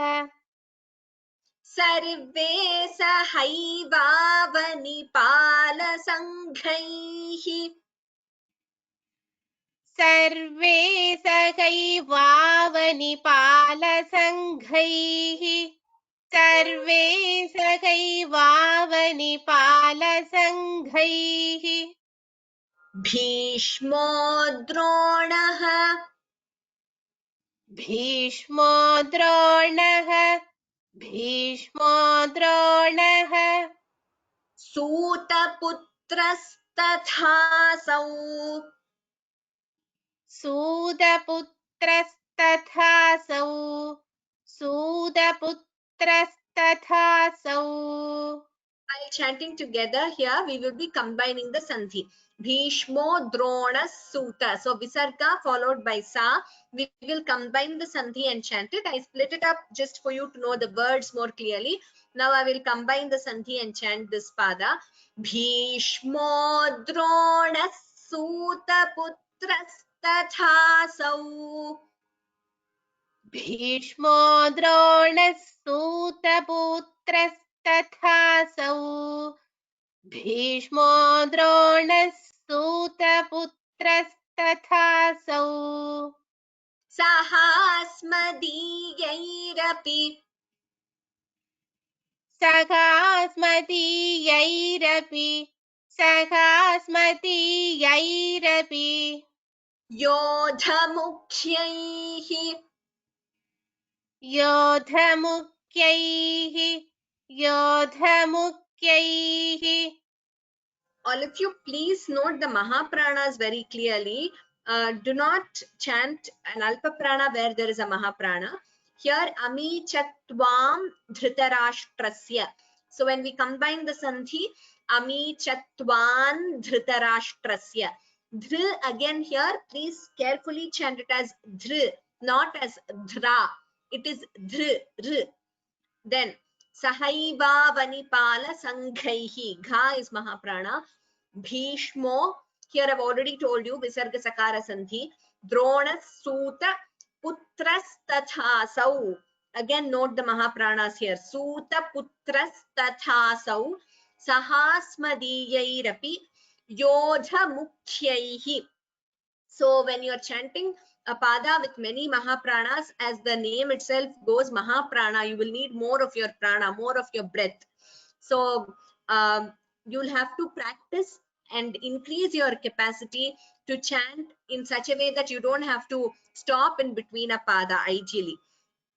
सर्वे सहैवावनिपालसङ्घैः सर्वे सहैवावनिपालसङ्घैः सर्वे सहैवावनिपालसङ्घैः भीष्मो द्रोणः भीष्मो द्रोणः भीष्मो द्रोणः सूतपुत्रस्तथासौ सूतपुत्रस्तथासौ सूतपुत्रस्तथासौ. While chanting together here, we will be combining the sandhi. Bhishmo Drona Suta. So Visarga followed by Sa. We will combine the sandhi and chant it. I split it up just for you to know the words more clearly. Now I will combine the sandhi and chant this pada. Bhishmo Drona Suta Putrastathasau. भीष्मो द्रोणः सूतपुत्रस्तथासौ भीष्मो द्रोणः सूतपुत्रस्तथासौ सहास्मदीयैरपि सखास्मदीयैरपि सखास्मदीयैरपि योधमुख्यैः योधमुख्यैः योधमुख्यैः. All of you, please note the Mahapranas very clearly. Do not chant an Alpa Prana where there is a Mahaprana. Here, Ami Chatvam Dhritarashtrasya. So when we combine the Sandhi, Ami Chatvan Dhritarashtrasya. Dhr again here, please carefully chant it as Dhr, not as Dhra. It is Dhr, R. Then, Sahaiva Vanipala Sanghaihi. Gha is Mahaprana. Bhishmo, here I've already told you, Visarga Sakara Sandhi. Drona Suta Putrastathasau. Again, note the Mahapranas here. Suta Putrastathasau. Sahasmadiyairapi. Yodha Mukhyaihi. So when you are chanting a pada with many Mahapranas, as the name itself goes, Mahaprana, you will need more of your prana, more of your breath. So you'll have to practice and increase your capacity to chant in such a way that you don't have to stop in between a pada ideally.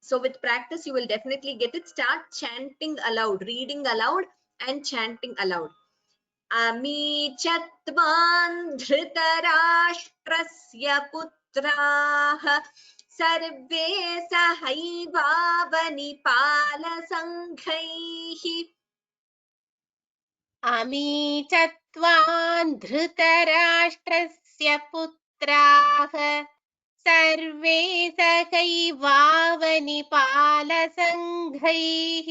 So with practice, you will definitely get it. Start chanting aloud, reading aloud, and chanting aloud. Ami chatvan dhritarashtrasya putraah sarve sahaivavani palasanghaihi. अमी चत्वान् धृतराष्ट्रस्य पुत्राः सर्वे सहैवावनिपालसङ्घैः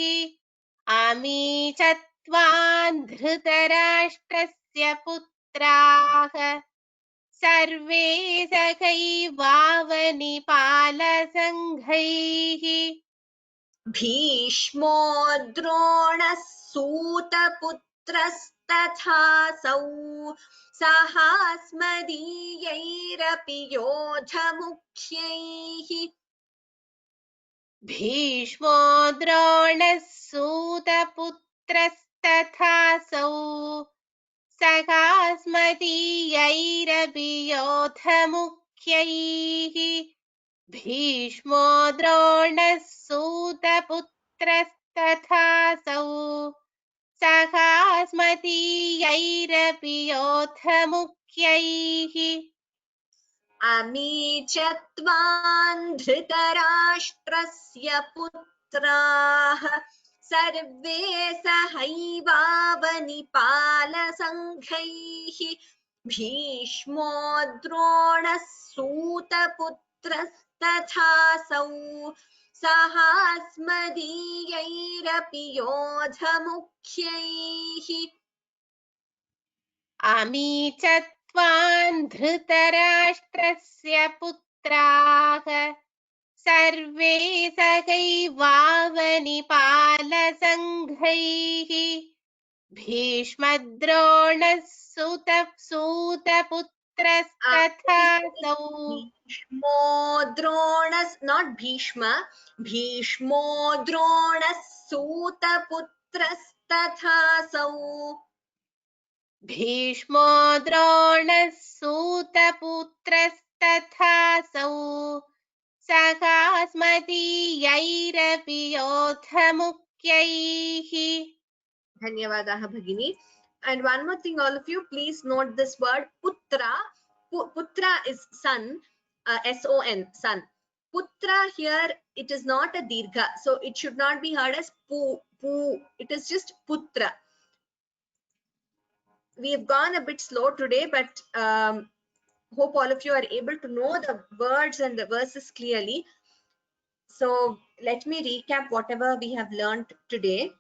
अमी चत्वान् धृतराष्ट्रस्य पुत्राः सर्वे सहैवावनिपालसङ्घैः भीष्मो द्रोणः सूतपुत्रस्तथासौ सहास्मदीयैरपि योधमुख्यैः. भीष्मो द्रोणः सूतपुत्रस्तथासौ सहास्मदीयैरपि योधमुख्यैः भीष्मो द्रोणः सूतपुत्रस्तथासौ सहास्मदीयैरपि योधमुख्यैः अमी चत्वान् धृतराष्ट्रस्य पुत्राः सर्वे सहैवावनिपालसङ्घैः भीष्मो द्रोणः सूतपुत्रस्तथासौ सहास्मदीयैरपि योधमुख्यैः. अमी चत्वान् धृतराष्ट्रस्य पुत्राः सर्वे सहैवावनिपालसङ्घैः भीष्मद्रोणः सूतपुत्रस्तथासौ भीष्मो द्रोणस् not भीष्म भीष्मो द्रोणः सूतपुत्रस्तथासौ भीष्मो द्रोणः सूतपुत्रस्तथासौ सहास्मदीयैरपि योधमुख्यैः धन्यवादाः भगिनी. And one more thing, all of you, please note this word putra. Putra is son, S-O-N, son. Putra here, it is not a dirgha, so it should not be heard as pu. It is just putra. We have gone a bit slow today, but hope all of you are able to know the words and the verses clearly. So let me recap whatever we have learned today.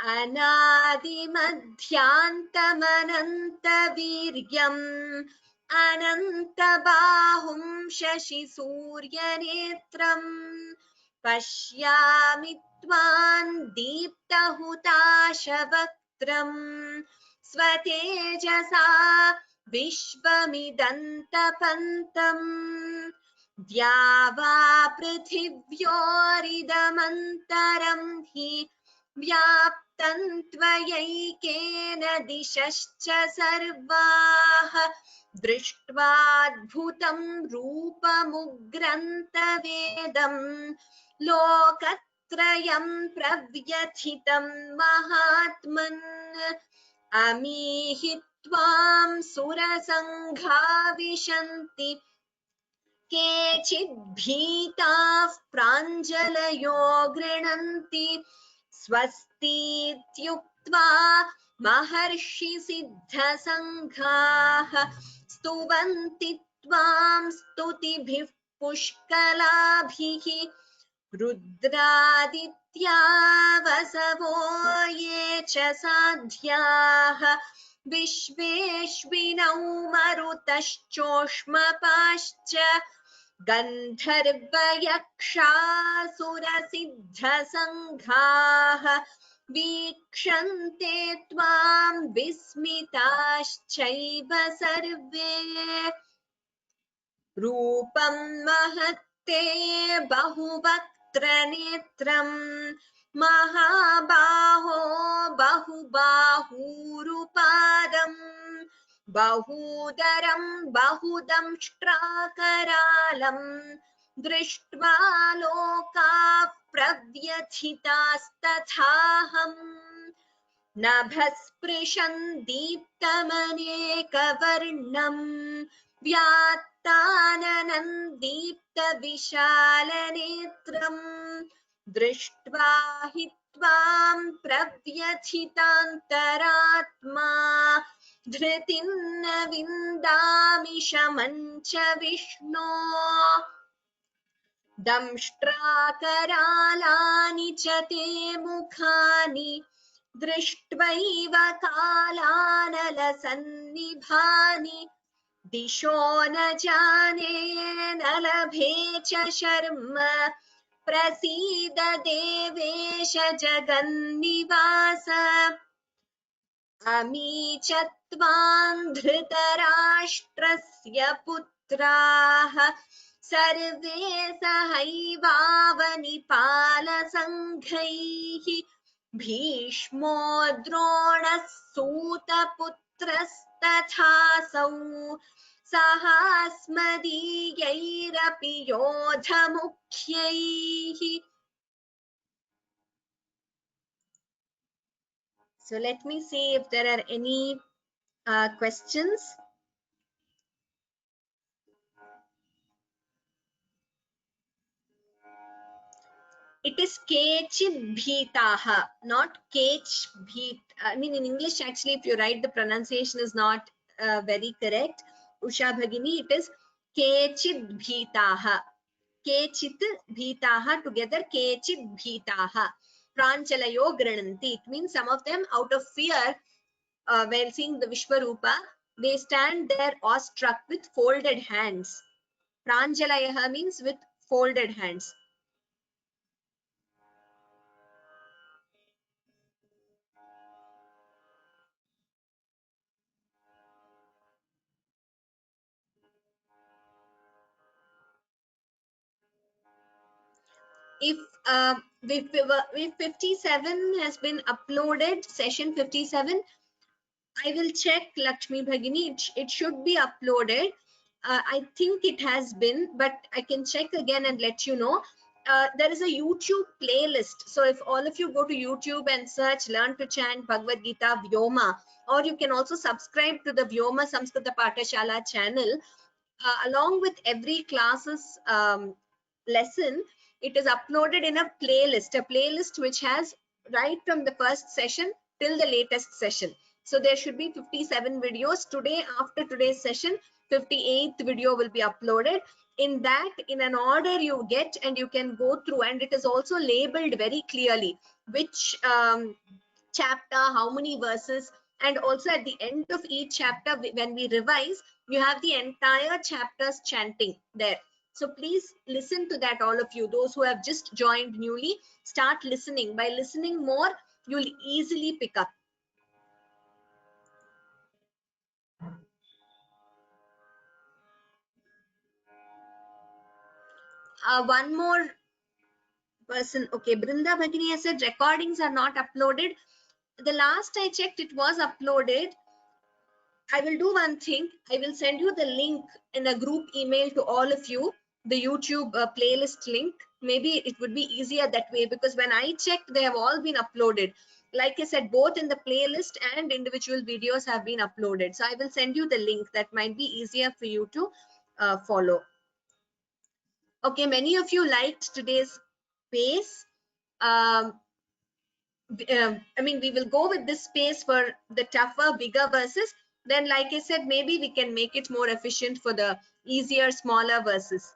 अनादिमध्यान्तमनन्तवीर्यम् अनन्तबाहुं शशिसूर्यनेत्रम् पश्यामि त्वां दीप्तहुताशवक्त्रम् स्वतेजसा विश्वमिदन्तपन्तम् द्या वा पृथिव्योरिदमन्तरं हि व्याप्तं त्वयैकेन दिशश्च सर्वाः दृष्ट्वाद्भुतं रूपमुग्रन्तवेदं लोकत्रयं प्रव्यथितं महात्मन् अमीहि त्वां सुरसङ्घा विशन्ति केचिद् भीताः प्राञ्जलयो गृह्णन्ति स्वस्तीत्युक्त्वा महर्षिसिद्धसङ्घाः स्तुवन्ति त्वां स्तुतिभिः पुष्कलाभिः रुद्रादित्या वसवो ये च साध्याः विश्वेश्विनौ मरुतश्चोष्मपाश्च गन्धर्वयक्षासुरसिद्धसङ्घाः वीक्षन्ते त्वां विस्मिताश्चैव सर्वे रूपं महत्ते बहुवक्त्रनेत्रम् महाबाहो बहुबाहूरुपादम् बहूदरं बहुदंष्ट्राकरालम् दृष्ट्वा लोकाः प्रव्यथितास्तथाहम् नभस्पृशन् दीप्तमनेकवर्णम् व्यात्ताननं दीप्तविशालनेत्रम् दृष्ट्वा हि त्वां प्रव्यथितान्तरात्मा धृतिं न विन्दामि शमं च विष्णो दंष्ट्राकरालानि च ते मुखानि दृष्ट्वैव कालानलसन्निभानि दिशो न जाने न लभे च शर्म प्रसीद देवेश जगन्निवास अमी च त्वां धृतराष्ट्रस्य पुत्राः सर्वे सहैवावनिपालसङ्घैः भीष्मो द्रोणः सूतपुत्रस्तथासौ सहास्मदीयैरपि योधमुख्यैः. So let me see if there are any questions. It is kechid bhitaha, not kech bhit. I mean, in English, actually, if you write, the pronunciation is not very correct. Usha Bhagini, it is kechid bhitaha. Kechit bhitaha together, kechid bhitaha. Pranchalayo grananti. It means some of them, out of fear, when seeing the Vishwarupa, they stand there awestruck with folded hands. Pranjalayaha means with folded hands. If 57 has been uploaded, session 57, I will check, Lakshmi Bhagini, it should be uploaded. I think it has been, but I can check again and let you know. There is a YouTube playlist. So if all of you go to YouTube and search Learn to Chant Bhagavad Gita Vyoma, or you can also subscribe to the Vyoma Samskrita Pathashala channel, along with every class's lesson, it is uploaded in a playlist which has right from the first session till the latest session. So there should be 57 videos. Today, after today's session, 58th video will be uploaded. In that, in an order you get, and you can go through, and it is also labeled very clearly which chapter, how many verses, and also at the end of each chapter, when we revise, you have the entire chapter's chanting there. So please listen to that, all of you. Those who have just joined newly, start listening. By listening more, you'll easily pick up. One more person. Okay, Brinda Bhagini has said recordings are not uploaded. The last I checked, it was uploaded. I will do one thing. I will send you the link in a group email to all of you, the YouTube playlist link. Maybe it would be easier that way, because when I checked, they have all been uploaded. Like I said, both in the playlist and individual videos have been uploaded. So I will send you the link. That might be easier for you to follow. Okay, many of you liked today's pace. I mean, we will go with this pace for the tougher, bigger verses. Then, like I said, maybe we can make it more efficient for the easier, smaller verses.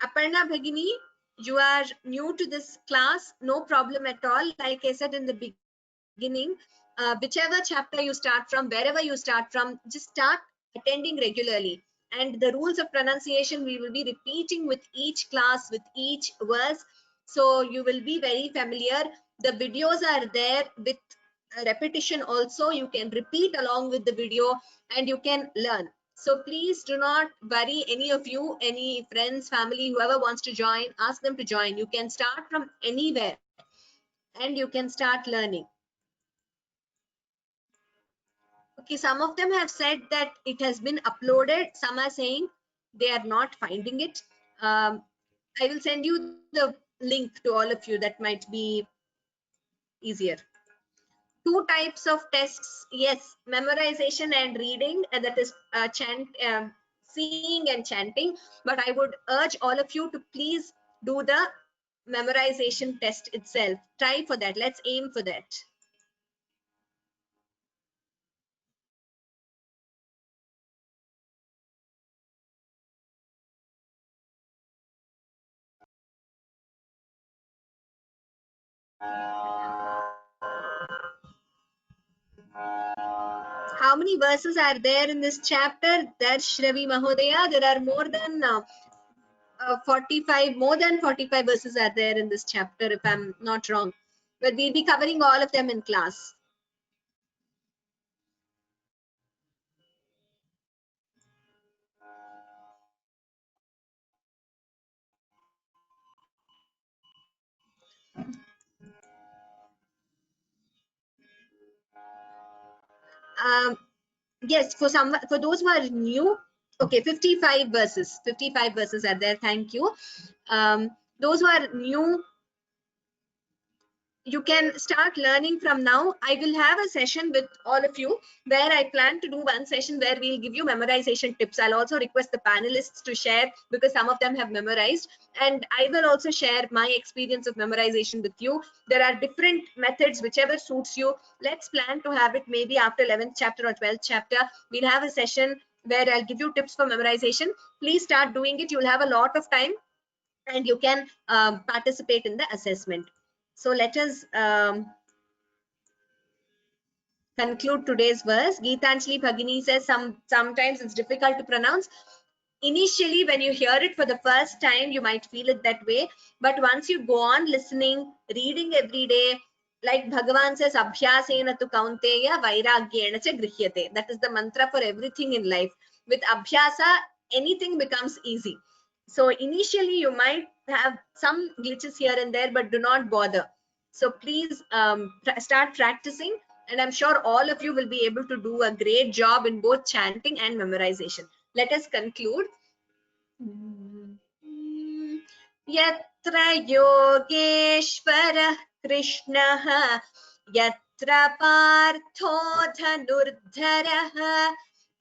Aparna Bhagini, you are new to this class, no problem at all. Like I said in the beginning, whichever chapter you start from, wherever you start from, just start attending regularly. And the rules of pronunciation we will be repeating with each class, with each verse. So you will be very familiar. The videos are there with repetition also. You can repeat along with the video and you can learn. So please do not worry, any of you, any friends, family, whoever wants to join, ask them to join. You can start from anywhere and you can start learning. Okay, some of them have said that it has been uploaded. Some are saying they are not finding it, I will send you the link to all of you. That might be easier. Two types of tests, yes, memorization and reading, and that is seeing and chanting. But I would urge all of you to please do the memorization test itself. Try for that. Let's aim for that. How many verses are there in this chapter? Darsh Ravi Mahodaya, there are more than 45 verses are there in this chapter, if I'm not wrong. But we'll be covering all of them in class. Yes, for those who are new, okay, 55 verses are there. Thank you. Those who are new, you can start learning from now. I will have a session with all of you where I plan to do one session where we'll give you memorization tips. I'll also request the panelists to share, because some of them have memorized, and I will also share my experience of memorization with you. There are different methods, whichever suits you. Let's plan to have it maybe after 11th chapter or 12th chapter. We'll have a session where I'll give you tips for memorization. Please start doing it. You'll have a lot of time and you can participate in the assessment. So let us conclude today's verse. Geetanjali Bhagini says sometimes it's difficult to pronounce. Initially, when you hear it for the first time, you might feel it that way. But once you go on listening, reading every day, like Bhagavan says, Abhyasena tu kaunteya vairagyena cha grihyate. That is the mantra for everything in life. With Abhyasa, anything becomes easy. So initially, you might have some glitches here and there, but do not bother. So please start practicing, and I'm sure all of you will be able to do a great job in both chanting and memorization. Let us conclude. Yatra Yogeshwara Krishnaha, Yatra Partho Dhanurdharaha,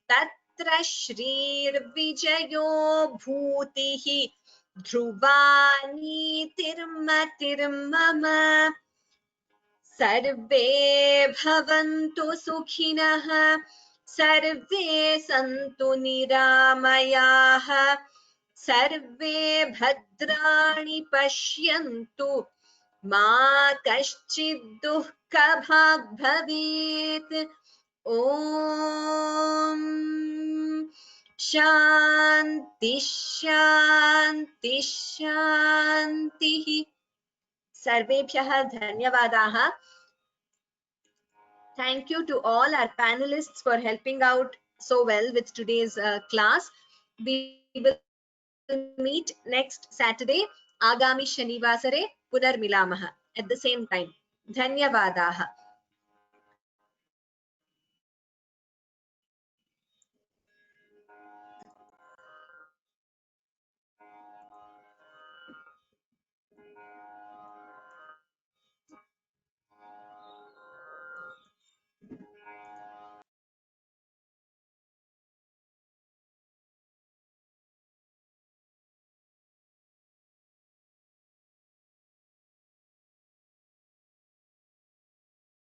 Tatra Shrir Vijayo Bhutihi, Dhruvani Tirmatirmama. Sarve bhavantu sukhinah, sarve santu niramayaः, sarve bhadrani pashyantu, ma kaschid dukkha bhag bhavet. Om Shanti Shanti Shanti. Sarvebhyah dhanyavadaः. Thank you to all our panelists for helping out so well with today's class. We will meet next Saturday, Agami Shanivasare, Punar Milamaha, at the same time. Dhanyavadaha.